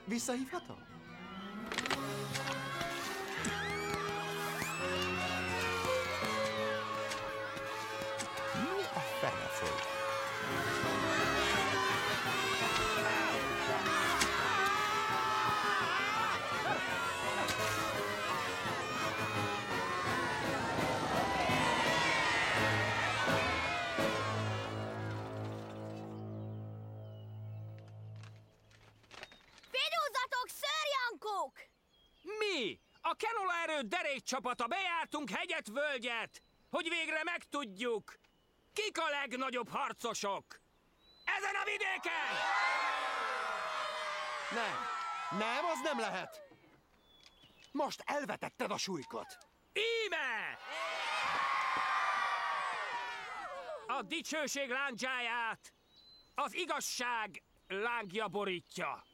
Visszahívhatom? Mi a fene folyik? Vigyázzatok, szörjankók! Mi? A Kenola erőd derékcsapata bejártunk hegyet-völgyet, hogy végre megtudjuk, kik a legnagyobb harcosok ezen a vidéken! Nem, az nem lehet! Most elvetetted a sulykot! Íme! A dicsőség lándzsáját az igazság lángja borítja.